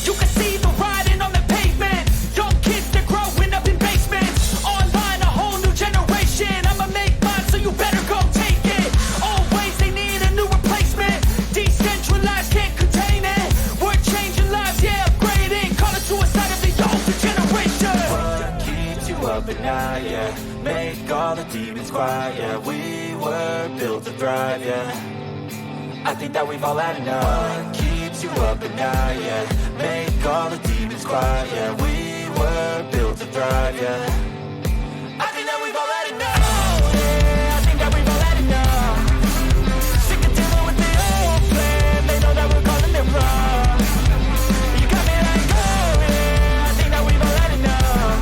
You can see the writing on the pavement. Young kids, they're growing up in basements. Online, a whole new generation. I'ma make mine, so you better go take it. Always they need a new replacement. Decentralized, can't contain it. We're changing lives, yeah, upgrading. Call it suicide of the older generation. What keeps you up at night, yeah? Make all the demons quiet, yeah. We were built to thrive, yeah. I think that we've all had enough. What keeps you up at night, yeah? Make all the demons quiet, yeah. We were built to thrive, yeah. I think that we've all had enough. Yeah, I think that we've all had enough. Sick of dealing with the old plan. They know that we're calling it wrong. You got me like, oh yeah, I think that we've all had enough.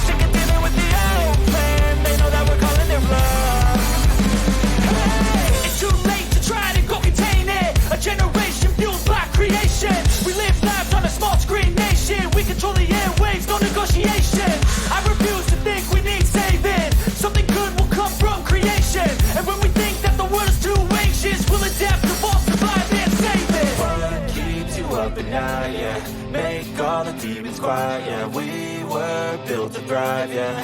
Sick of dealing with the old plan. They know that we're calling it wrong. Hey, it's too late to try to go contain it. A generation fueled by creation. We live lives on a small screen nation. We control the airwaves, no negotiation. I refuse to think we need saving. Something good will come from creation. And when we think that the world is too anxious, we'll adapt, evolve, survive, and save it. What keeps you up at night, yeah? Make all the demons quiet, yeah. We were built to thrive, yeah.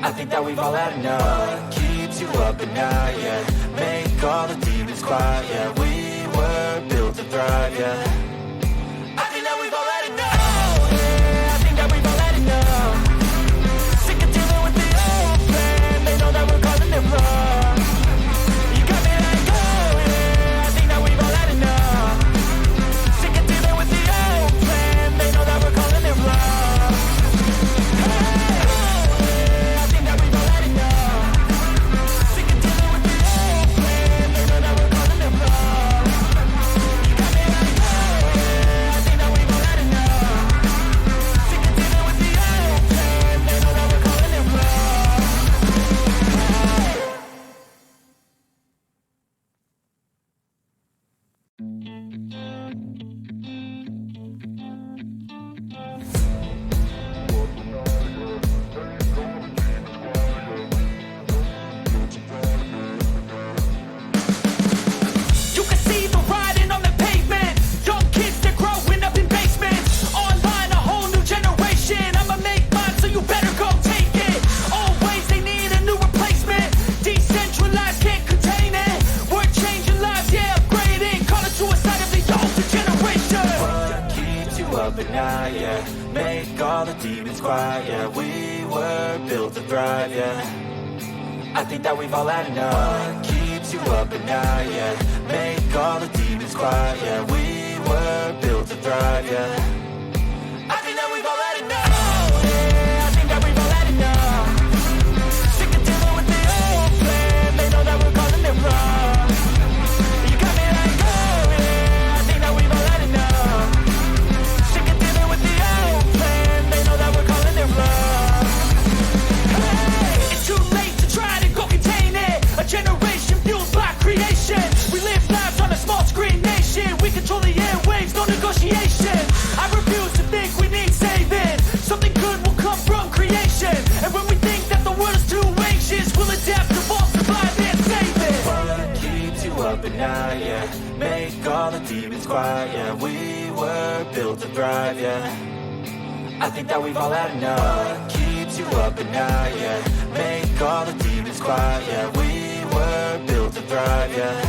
I think that we've all had enough. What keeps you up at night, yeah? Make all the demons quiet, yeah. We were built to thrive, yeah. I think that we've all had enough. Yeah, I think that we've all had enough. Sick of dealing with the old plan. They know that we're calling it wrong. You got me like, oh yeah, I think that we've all had enough. Sick of dealing with the old plan. They know that we're calling it wrong. Hey, oh yeah, I think that we've all had enough. Sick of dealing with the old plan. They know that we're calling it wrong. You got me like, oh yeah, I think that we've all had enough. Sick of dealing with the old plan. They know that we're calling it wrong. You can see the writing on the pavement. Young kids, they're growing up in basements. Online, a whole new generation. I'ma make mine, so you better go take it. Always they need a new replacement. Decentralized, can't contain it. We're changing lives, yeah, upgrading. Call it suicide of the older generation. What keeps you up at night, yeah? Make all the demons quiet, yeah. We were built to thrive, yeah. I think that we've all had enough. What keeps you up at night, yeah? Make all the demons quiet, yeah. We were built to thrive, yeah. I think that we've all had enough. Yeah, I think that we've all had enough. Sick of dealing with the old plan. They know that we're calling it wrong. You got me like, oh yeah, I think that we've all had enough. Sick of dealing with the old plan. They know that we're calling it wrong. Hey, it's too late to try to go contain it. A generation fueled by creation. We live lives on a small screen nation. We control the airwaves, no negotiation. I refuse to think we need saving. Something good will come from creation. And when we think that the world is too anxious, we'll adapt, evolve, survive, and save it. What keeps you up at night, yeah? Make all the demons quiet, yeah. We were built to thrive, yeah. I think that we've all had enough. What keeps you up at night, yeah? Make all the demons quiet, yeah. We were built to thrive, yeah.